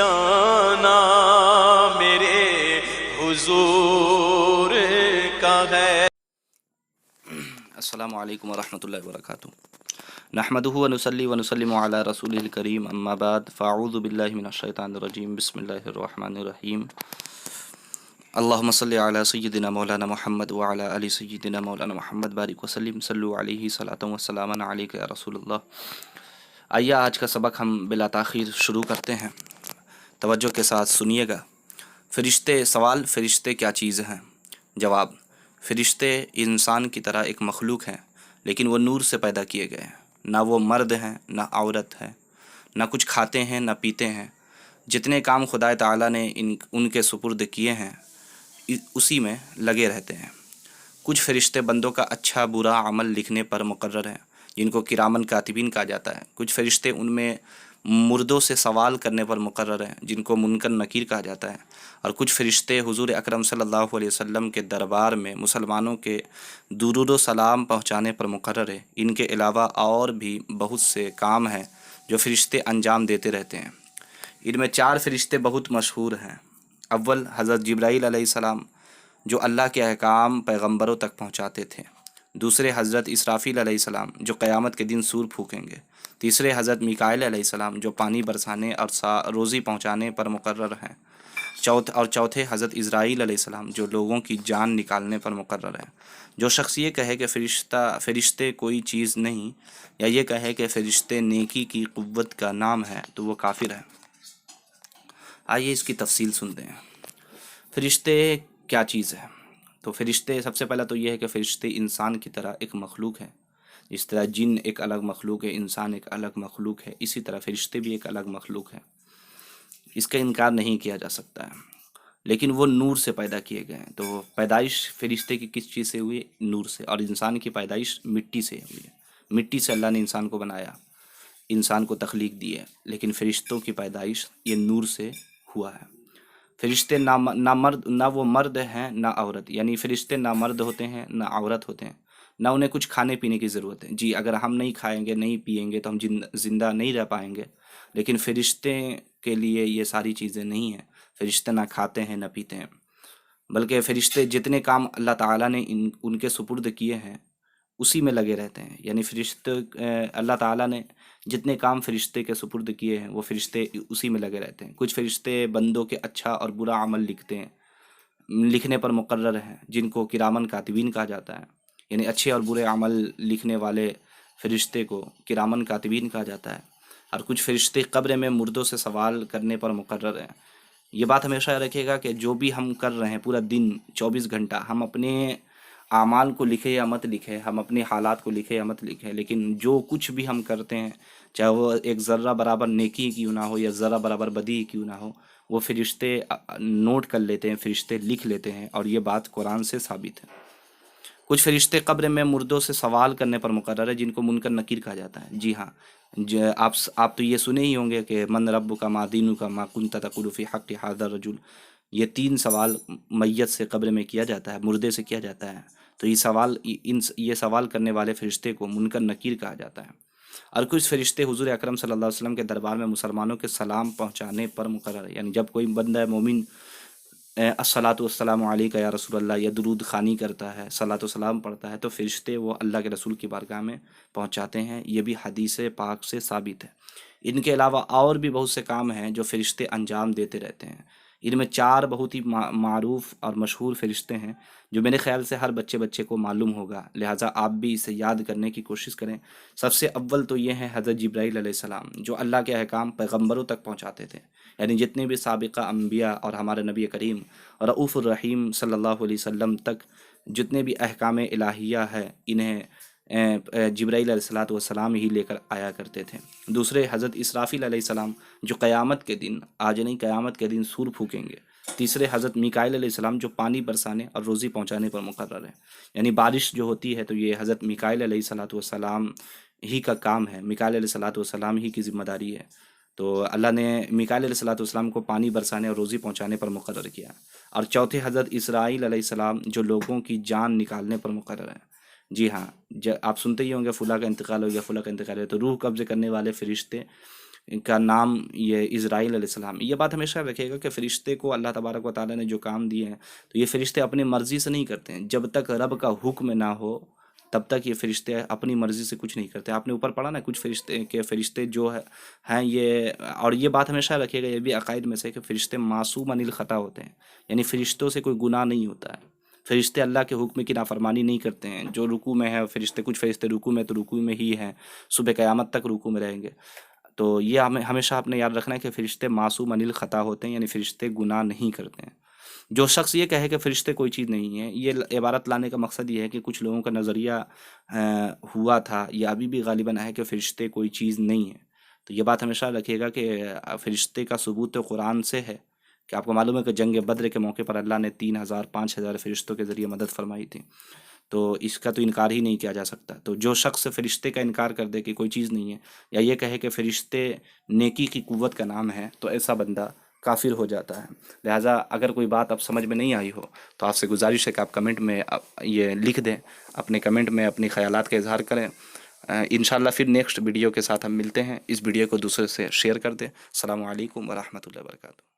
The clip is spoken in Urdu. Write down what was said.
لانا میرے حضور کا ہے۔ السلام علیکم ورحمۃ اللہ وبرکاتہ۔ نحمدہ ونصلی ونسلم علی رسولہ الکریم، اما بعد فاعوذ باللہ من الشیطان الرجیم، بسم اللہ الرحمن الرحیم۔ اللہم صلی علی سیدنا مولانا محمد وعلی آل سیدنا مولانا محمد بارک وسلم، صلو علیہ صلاۃ وسلاما علیک یا رسول اللہ۔ آئیے آج کا سبق ہم بلا تاخیر شروع کرتے ہیں، توجہ کے ساتھ سنیے گا۔ فرشتے، سوال فرشتے کیا چیز ہیں؟ جواب، فرشتے انسان کی طرح ایک مخلوق ہیں، لیکن وہ نور سے پیدا کیے گئے ہیں۔ نہ وہ مرد ہیں نہ عورت ہے، نہ کچھ کھاتے ہیں نہ پیتے ہیں۔ جتنے کام خدا تعالیٰ نے ان کے سپرد کیے ہیں اسی میں لگے رہتے ہیں۔ کچھ فرشتے بندوں کا اچھا برا عمل لکھنے پر مقرر ہیں، جن کو کرامن کاتبین کہا جاتا ہے۔ کچھ فرشتے ان میں مردوں سے سوال کرنے پر مقرر ہیں، جن کو منکر نکیر کہا جاتا ہے۔ اور کچھ فرشتے حضور اکرم صلی اللہ علیہ وسلم کے دربار میں مسلمانوں کے درود و سلام پہنچانے پر مقرر ہے۔ ان کے علاوہ اور بھی بہت سے کام ہیں جو فرشتے انجام دیتے رہتے ہیں۔ ان میں 4 فرشتے بہت مشہور ہیں۔ اول، حضرت جبرائیل علیہ السلام، جو اللہ کے احکام پیغمبروں تک پہنچاتے تھے۔ دوسرے، حضرت اسرافیل علیہ السلام، جو قیامت کے دن سور پھونکیں گے۔ تیسرے، حضرت میکائیل علیہ السلام، جو پانی برسانے اور روزی پہنچانے پر مقرر ہیں۔ چوتھے، حضرت اسرائیل علیہ السلام، جو لوگوں کی جان نکالنے پر مقرر ہیں۔ جو شخص یہ کہے کہ فرشتے کوئی چیز نہیں، یا یہ کہے کہ فرشتے نیکی کی قوت کا نام ہے، تو وہ کافر ہے۔ آئیے اس کی تفصیل سنتے ہیں۔ فرشتے کیا چیز ہے؟ تو فرشتے، سب سے پہلا تو یہ ہے کہ فرشتے انسان کی طرح ایک مخلوق ہے۔ جس طرح جن ایک الگ مخلوق ہے، انسان ایک الگ مخلوق ہے، اسی طرح فرشتے بھی ایک الگ مخلوق ہے۔ اس کا انکار نہیں کیا جا سکتا ہے، لیکن وہ نور سے پیدا کیے گئے ہیں۔ تو پیدائش فرشتے کی کس چیز سے ہوئی؟ نور سے۔ اور انسان کی پیدائش مٹی سے ہوئی ہے۔ مٹی سے اللہ نے انسان کو بنایا، انسان کو تخلیق دی ہے، لیکن فرشتوں کی پیدائش یہ نور سے ہوا ہے۔ فرشتے نہ وہ مرد ہیں نہ عورت، یعنی فرشتے نہ مرد ہوتے ہیں نہ عورت ہوتے ہیں، نہ انہیں کچھ کھانے پینے کی ضرورت ہے۔ جی، اگر ہم نہیں کھائیں گے نہیں پیئیں گے تو ہم زندہ نہیں رہ پائیں گے، لیکن فرشتے کے لیے یہ ساری چیزیں نہیں ہیں۔ فرشتے نہ کھاتے ہیں نہ پیتے ہیں، بلکہ فرشتے جتنے کام اللہ تعالیٰ نے ان کے سپرد کیے ہیں اسی میں لگے رہتے ہیں۔ یعنی فرشتے، اللہ تعالیٰ نے جتنے کام فرشتے کے سپرد کیے ہیں وہ فرشتے اسی میں لگے رہتے ہیں۔ کچھ فرشتے بندوں کے اچھا اور برا عمل لکھنے پر مقرر ہیں، جن کو کرامن کاتبین کہا جاتا ہے۔ یعنی اچھے اور برے عمل لکھنے والے فرشتے کو کرامن کاتبین کہا جاتا ہے۔ اور کچھ فرشتے قبر میں مردوں سے سوال کرنے پر مقرر ہیں۔ یہ بات ہمیشہ رکھے گا کہ جو بھی ہم کر رہے ہیں پورا دن 24 گھنٹہ، ہم اپنے اعمال کو لکھے یا مت لکھے، ہم اپنے حالات کو لکھے یا مت لکھے، لیکن جو کچھ بھی ہم کرتے ہیں، چاہے وہ ایک ذرہ برابر نیکی کیوں نہ ہو یا ذرہ برابر بدی کیوں نہ ہو، وہ فرشتے نوٹ کر لیتے ہیں، فرشتے لکھ لیتے ہیں، اور یہ بات قرآن سے ثابت ہے۔ کچھ فرشتے قبر میں مردوں سے سوال کرنے پر مقرر ہے، جن کو منکر نکیر کہا جاتا ہے۔ جی ہاں، آپ تو یہ سنے ہی ہوں گے کہ من ربک ما دینک ما کنت تقول فی حق ھذا الرجل۔ یہ 3 سوال میت سے قبر میں کیا جاتا ہے، مردے سے کیا جاتا ہے۔ تو یہ سوال کرنے والے فرشتے کو منکر نکیر کہا جاتا ہے۔ اور کچھ فرشتے حضور اکرم صلی اللہ علیہ وسلم کے دربار میں مسلمانوں کے سلام پہنچانے پر مقرر ہے۔ یعنی جب کوئی بندہ مومن الصلاۃ والسلام علیک یا رسول اللہ یا درود خوانی کرتا ہے، صلاۃ و سلام پڑھتا ہے، تو فرشتے وہ اللہ کے رسول کی بارگاہ میں پہنچاتے ہیں۔ یہ بھی حدیث پاک سے ثابت ہے۔ ان کے علاوہ اور بھی بہت سے کام ہیں جو فرشتے انجام دیتے رہتے ہیں۔ ان میں 4 بہت ہی معروف اور مشہور فرشتے ہیں، جو میرے خیال سے ہر بچے کو معلوم ہوگا، لہٰذا آپ بھی اسے یاد کرنے کی کوشش کریں۔ سب سے اول تو یہ ہے حضرت جبرائیل علیہ السلام، جو اللہ کے احکام پیغمبروں تک پہنچاتے تھے۔ یعنی جتنے بھی سابقہ انبیاء اور ہمارے نبی کریم رؤوف الرحیم صلی اللہ علیہ وسلم تک جتنے بھی احکام الہیہ ہے، انہیں جبرائیل علیہ السلام ہی لے کر آیا کرتے تھے۔ دوسرے، حضرت اسرافیل علیہ السلام، جو قیامت کے دن، آج نہیں قیامت کے دن سور پھونکیں گے۔ تیسرے، حضرت میکائیل علیہ السلام، جو پانی برسانے اور روزی پہنچانے پر مقرر ہے۔ یعنی بارش جو ہوتی ہے تو یہ حضرت میکائیل علیہ السلام ہی کا کام ہے، میکائیل علیہ السلام ہی کی ذمہ داری ہے۔ تو اللہ نے میکائیل علیہ السلام کو پانی برسانے اور روزی پہنچانے پر مقرر کیا۔ اور چوتھے، حضرت اسرائیل علیہ السلام، جو لوگوں کی جان نکالنے پر مقرر ہے۔ جی ہاں، آپ سنتے ہی ہوں گے فلاں کا انتقال ہو گیا، فلاں کا انتقال ہو گیا، تو روح قبض کرنے والے فرشتے کا نام یہ اسرائیل علیہ السلام. یہ بات ہمیشہ رکھیے گا کہ فرشتے کو اللہ تبارک و تعالیٰ نے جو کام دیے ہیں تو یہ فرشتے اپنی مرضی سے نہیں کرتے ہیں. جب تک رب کا حکم نہ ہو تب تک یہ فرشتے اپنی مرضی سے کچھ نہیں کرتے. آپ نے اوپر پڑھا نا کچھ فرشتے کہ فرشتے جو ہیں یہ، اور یہ بات ہمیشہ رکھیے گا، یہ بھی عقائد میں سے کہ فرشتے معصوم عن الخطا ہوتے ہیں، یعنی فرشتوں سے کوئی گناہ نہیں ہوتا ہے. فرشتے اللہ کے حکم کی نافرمانی نہیں کرتے ہیں. جو رکوع میں ہے فرشتے، کچھ فرشتے رکوع میں تو رکوع میں ہی ہیں، صبح قیامت تک رکوع میں رہیں گے. تو یہ ہمیں ہمیشہ آپ نے یاد رکھنا ہے کہ فرشتے معصوم عن الخطا ہوتے ہیں، یعنی فرشتے گناہ نہیں کرتے ہیں. جو شخص یہ کہے کہ فرشتے کوئی چیز نہیں ہے، یہ عبارت لانے کا مقصد یہ ہے کہ کچھ لوگوں کا نظریہ ہوا تھا یا ابھی بھی غالباً ہے کہ فرشتے کوئی چیز نہیں ہے. تو یہ بات ہمیشہ رکھیے گا کہ فرشتے کا ثبوت قرآن سے ہے کہ آپ کو معلوم ہے کہ جنگ بدر کے موقع پر اللہ نے 3,000 5,000 فرشتوں کے ذریعے مدد فرمائی تھی. تو اس کا تو انکار ہی نہیں کیا جا سکتا. تو جو شخص فرشتے کا انکار کر دے کہ کوئی چیز نہیں ہے، یا یہ کہے کہ فرشتے نیکی کی قوت کا نام ہے، تو ایسا بندہ کافر ہو جاتا ہے. لہٰذا اگر کوئی بات اب سمجھ میں نہیں آئی ہو تو آپ سے گزارش ہے کہ آپ کمنٹ میں یہ لکھ دیں، اپنے کمنٹ میں اپنی خیالات کا اظہار کریں. انشاءاللہ پھر نیکسٹ ویڈیو کے ساتھ ہم ملتے ہیں. اس ویڈیو کو دوسرے سے شیئر کر دیں. السلام علیکم ورحمۃ اللہ وبرکاتہ.